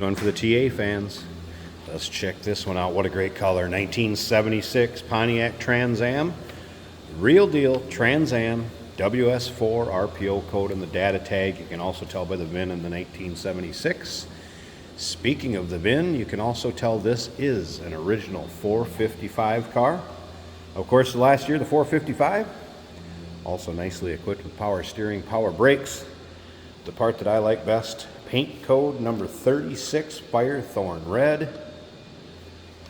one for the TA fans. Let's check this one out. What a great color. 1976 Pontiac Trans Am. Real deal Trans Am. WS4 RPO code in the data tag. You can also tell by the VIN in the 1976. Speaking of the VIN, you can also tell this is an original 455 car. Of course, last year the 455, also nicely equipped with power steering, power brakes. The part that I like best, paint code number 36 Firethorn Red.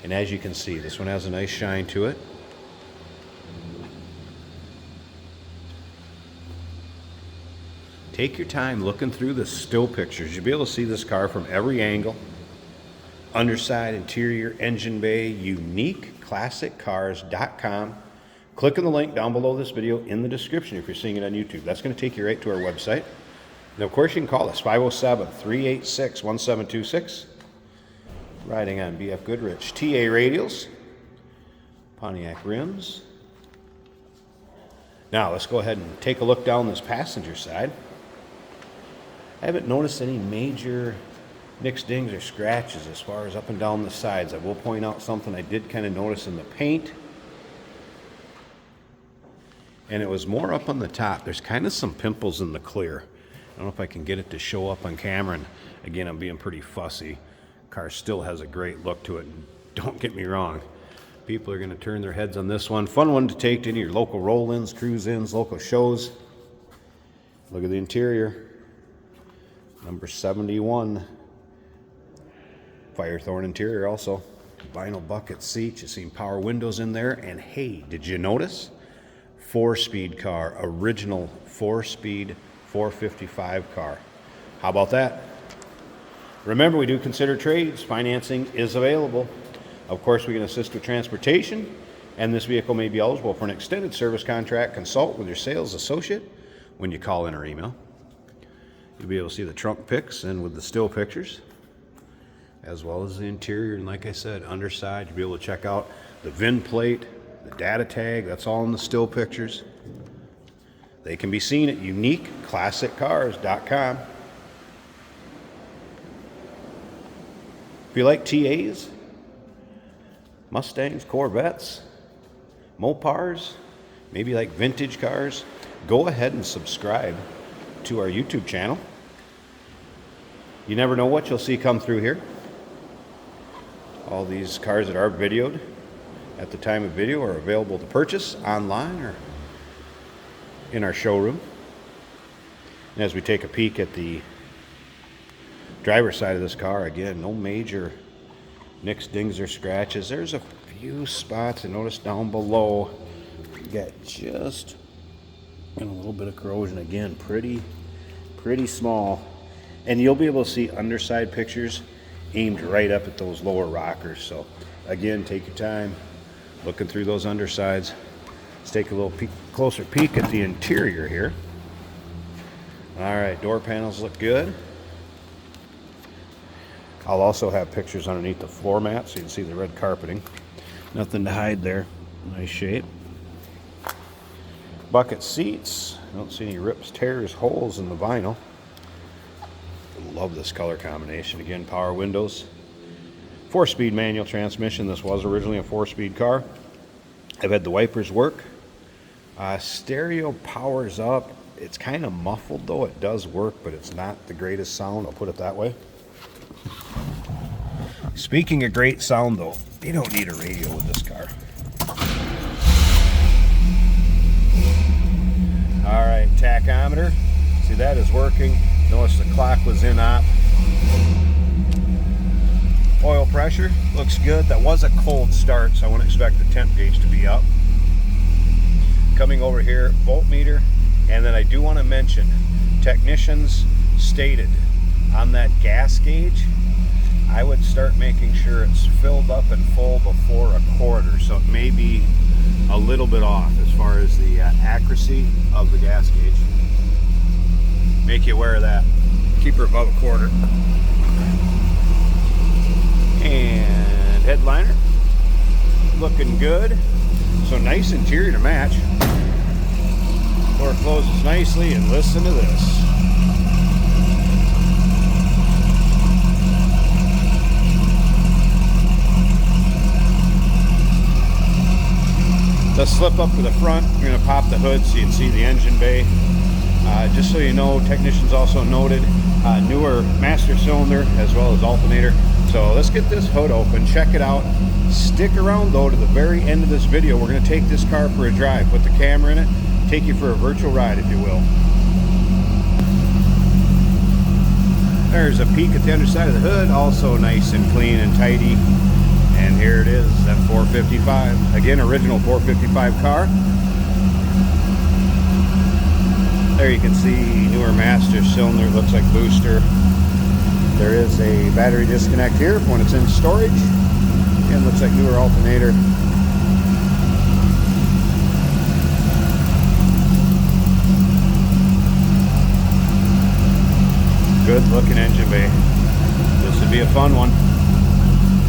And as you can see, this one has a nice shine to it. Take your time looking through the still pictures. You'll be able to see this car from every angle. Underside, interior, engine bay, uniqueclassiccars.com. Click on the link down below this video in the description if you're seeing it on YouTube. That's going to take you right to our website. And of course, you can call us 507-386-1726. Riding on BF Goodrich. TA radials, Pontiac rims. Now let's go ahead and take a look down this passenger side. I haven't noticed any major nicks, dings, or scratches as far as up and down the sides. I will point out something I did kind of notice in the paint. And it was more up on the top. There's kind of some pimples in the clear. I don't know if I can get it to show up on camera. And again, I'm being pretty fussy. Car still has a great look to it. Don't get me wrong. People are going to turn their heads on this one. Fun one to take to any of your local roll-ins, cruise-ins, local shows. Look at the interior. Number 71. Firethorn interior also. Vinyl bucket seats. You've seen power windows in there. And hey, did you notice? 4-speed car. Original 4-speed 455 car. How about that? Remember, we do consider trades. Financing is available. Of course, we can assist with transportation, and this vehicle may be eligible for an extended service contract. Consult with your sales associate when you call in or email. You'll be able to see the trunk pics and with the still pictures, as well as the interior. And like I said, underside, you'll be able to check out the VIN plate, the data tag. That's all in the still pictures. They can be seen at uniqueclassiccars.com. If you like TAs, Mustangs, Corvettes, Mopars, maybe like vintage cars, go ahead and subscribe to our YouTube channel. You never know what you'll see come through here. All these cars that are videoed at the time of video are available to purchase online or in our showroom. And as we take a peek at the driver's side of this car, again, no major nicks, dings, or scratches. There's a few spots I noticed down below. You got just a little bit of corrosion. Again, pretty small. And you'll be able to see underside pictures aimed right up at those lower rockers. So again, take your time looking through those undersides. Let's take a little closer peek at the interior here. All right, door panels look good. I'll also have pictures underneath the floor mat so you can see the red carpeting. Nothing to hide there. Nice shape. Bucket seats. I don't see any rips, tears, holes in the vinyl. Love this color combination. Again, power windows. 4-speed manual transmission. This was originally a 4-speed car. I've had the wipers work. Stereo powers up. It's kind of muffled though. It does work, but it's not the greatest sound. I'll put it that way. Speaking of great sound though, you don't need a radio with this car. All right, tachometer. See, that is working. Notice the clock was in op. Oil pressure looks good. That was a cold start, so I wouldn't expect the temp gauge to be up. Coming over here, voltmeter. And then I do want to mention, technicians stated on that gas gauge, I would start making sure it's filled up and full before a quarter, so it may be a little bit off as far as the accuracy of the gas gauge. Make you aware of that. Keep her above a quarter. And headliner, looking good. So nice interior to match. Door closes nicely, and listen to this. Let's slip up to the front. We're going to pop the hood so you can see the engine bay. Just so you know, technicians also noted newer master cylinder as well as alternator. So let's get this hood open, check it out. Stick around though to the very end of this video. We're going to take this car for a drive, put the camera in it, take you for a virtual ride, if you will. There's a peek at the underside of the hood, also nice and clean and tidy. And here it is, that 455. Again, original 455 car. There you can see newer master cylinder, looks like booster. There is a battery disconnect here when it's in storage. Again, looks like newer alternator. Good looking engine bay. This would be a fun one.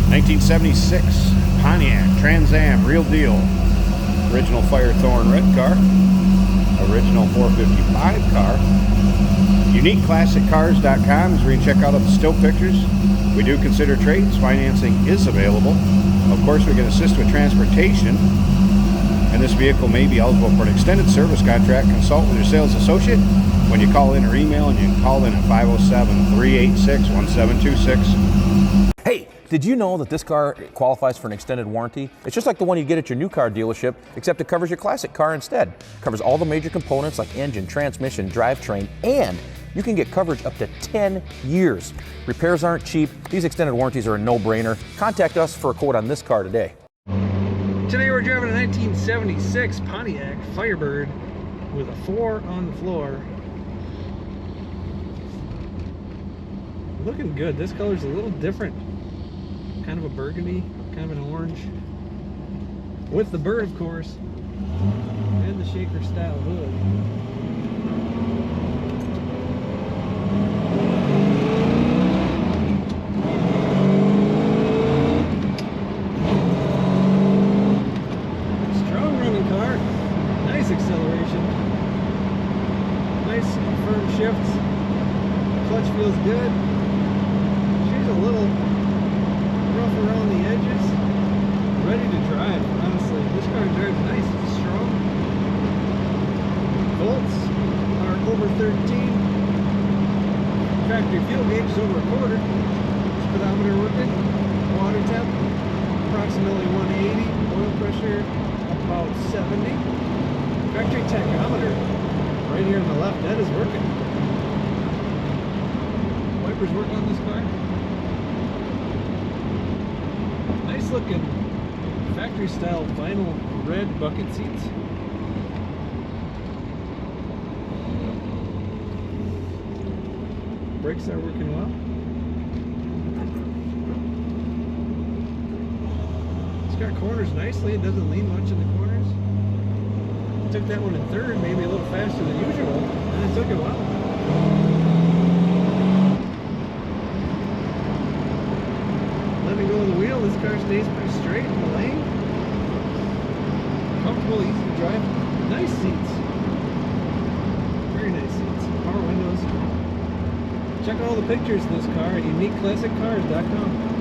1976 Pontiac Trans Am, real deal. Original Firethorn red car. Original 455 car. UniqueClassicCars.com is where you can check out the still pictures. We do consider trades. Financing is available. Of course, we can assist with transportation. And this vehicle may be eligible for an extended service contract. Consult with your sales associate when you call in or email, and you can call in at 507-386-1726. Hey, did you know that this car qualifies for an extended warranty? It's just like the one you get at your new car dealership, except it covers your classic car instead. It covers all the major components like engine, transmission, drivetrain, and you can get coverage up to 10 years. Repairs aren't cheap. These extended warranties are a no-brainer. Contact us for a quote on this car today. Today we're driving a 1976 Pontiac Firebird with a 4 on the floor. Looking good. This color's a little different. Kind of a burgundy, kind of an orange. With the bird, of course. And the shaker style hood. Strong running car. Nice acceleration. Nice firm shifts. Clutch feels good. She's a little rough around the edges. Ready to drive, honestly. This car drives nice. It's strong. Volts are over 13. Factory fuel gauge is over a quarter. Speedometer working. Water temp approximately 180. Oil pressure about 70. Factory tachometer right here on the left, that is working. Wipers work on this car. Nice looking factory style vinyl red bucket seats. Brakes are working well. It's got corners nicely. It doesn't lean much in the corners. I took that one in third, maybe a little faster than usual, and it took it well. Letting go of the wheel, this car stays pretty straight in the lane. Comfortable, easy to drive. Nice seats. Very nice seats. Power windows. Check out all the pictures of this car at UniqueClassicCars.com.